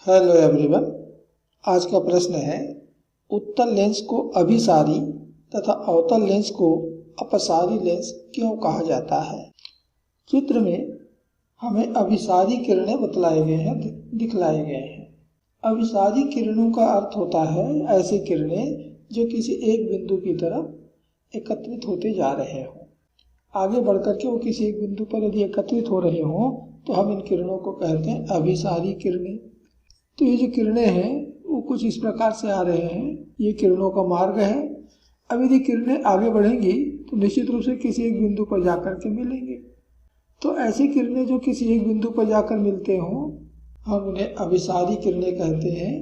Hello everyone. आज का प्रश्न है उत्तल लेंस को अभिसारी तथा अवतल लेंस को अपसारी लेंस क्यों कहा जाता है। चित्र में हमें अभिसारी किरणें बतलाए गए हैं, दिखलाए गए हैं। अभिसारी किरणों का अर्थ होता है ऐसी किरणें जो किसी एक बिंदु की तरफ एकत्रित होते जा रहे हों। आगे बढ़कर के वो किसी एक बिंदु पर यदि एकत्रित हो रहे हों तो हम इन किरणों को कहते हैं अभिसारी किरणें। तो ये जो किरणें हैं वो कुछ इस प्रकार से आ रहे हैं, ये किरणों का मार्ग है। अब यदि किरणें आगे बढ़ेंगी तो निश्चित रूप से किसी एक बिंदु पर जाकर के मिलेंगे। तो ऐसी किरणें जो किसी एक बिंदु पर जाकर मिलते हों हम उन्हें अभिसारी किरणें कहते हैं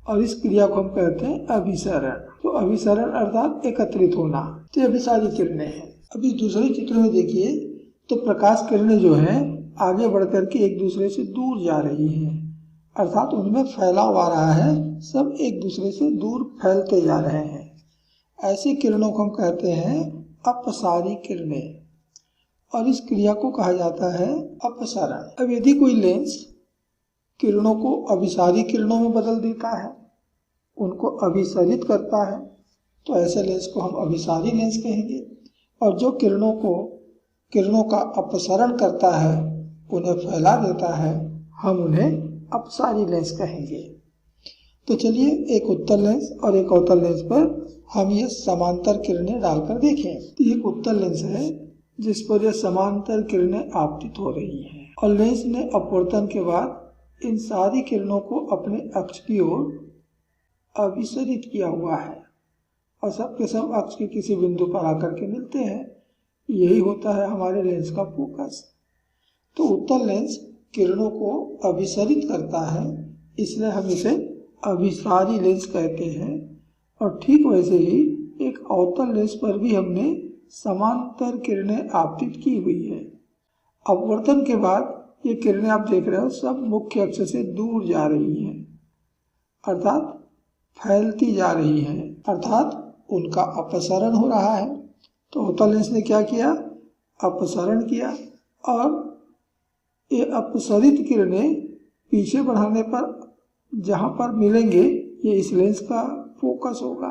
और इस क्रिया को हम कहते हैं अभिसरण। तो अभिसरण अर्थात एकत्रित होना, तो अभिसारी किरणें हैं। अब इस दूसरे चित्र में देखिए तो प्रकाश किरणें जो हैं आगे बढ़कर के एक दूसरे से दूर जा रही हैं, अर्थात उनमें फैलाव आ रहा है, सब एक दूसरे से दूर फैलते जा रहे हैं। ऐसी किरणों को हम कहते हैं अपसारी किरणें और इस क्रिया को कहा जाता है अपसरण। अब यदि कोई लेंस किरणों को अभिसारी किरणों में बदल देता है, उनको अभिसरित करता है, तो ऐसे लेंस को हम अभिसारी लेंस कहेंगे। और जो किरणों का अपसरण करता है, उन्हें फैला देता है, हम उन्हें अपसारी लेंस कहेंगे। तो चलिए एक उत्तल लेंस और एक अवतल लेंस पर हम ये समांतर किरणें डालकर देखें। तो एक उत्तल लेंस है जिस पर ये समांतर किरणें आपतित हो रही हैं और लेंस ने अपवर्तन के बाद इन सारी किरणों को अपने अक्ष की ओर अभिसरित किया हुआ है और सब के सब अक्ष के किसी बिंदु पर आकर के मिलते हैं। यही होता है हमारे लेंस का फोकस। तो उत्तल लेंस किरणों को अभिसरित करता है, इसलिए हम इसे अभिसारी लेंस कहते हैं। और ठीक वैसे ही एक अवतल लेंस पर भी हमने समांतर किरणें आपतित की हुई है। अपवर्तन के बाद ये किरणें आप देख रहे हो सब मुख्य अक्ष से दूर जा रही हैं, अर्थात फैलती जा रही हैं, अर्थात उनका अपसरण हो रहा है। तो अवतल लेंस ने क्या किया, अपसरण किया और ये अपसरित किरणें पीछे बढ़ाने पर जहाँ पर मिलेंगे ये इस लेंस का फोकस होगा।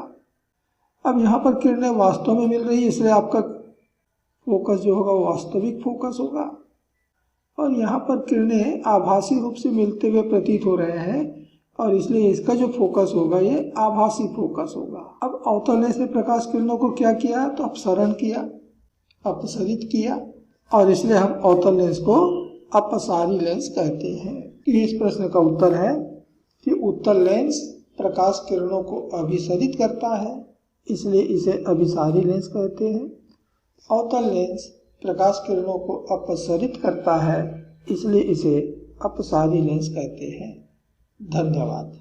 अब यहाँ पर किरणें वास्तव में मिल रही है, इसलिए आपका फोकस जो होगा वो वास्तविक फोकस होगा। और यहाँ पर किरणें आभासी रूप से मिलते हुए प्रतीत हो रहे हैं और इसलिए इसका जो फोकस होगा ये आभासी फोकस होगा। अब अवतल लेंस ने प्रकाश किरणों को क्या किया, तो अपसरण किया, अपसरित किया और इसलिए हम अवतल लेंस को अपसारी लेंस कहते हैं। इस प्रश्न का उत्तर है कि उत्तल लेंस प्रकाश किरणों को अभिसरित करता है, इसलिए इसे अभिसारी लेंस कहते हैं। अवतल लेंस प्रकाश किरणों को अपसरित करता है, इसलिए इसे अपसारी लेंस कहते हैं। धन्यवाद।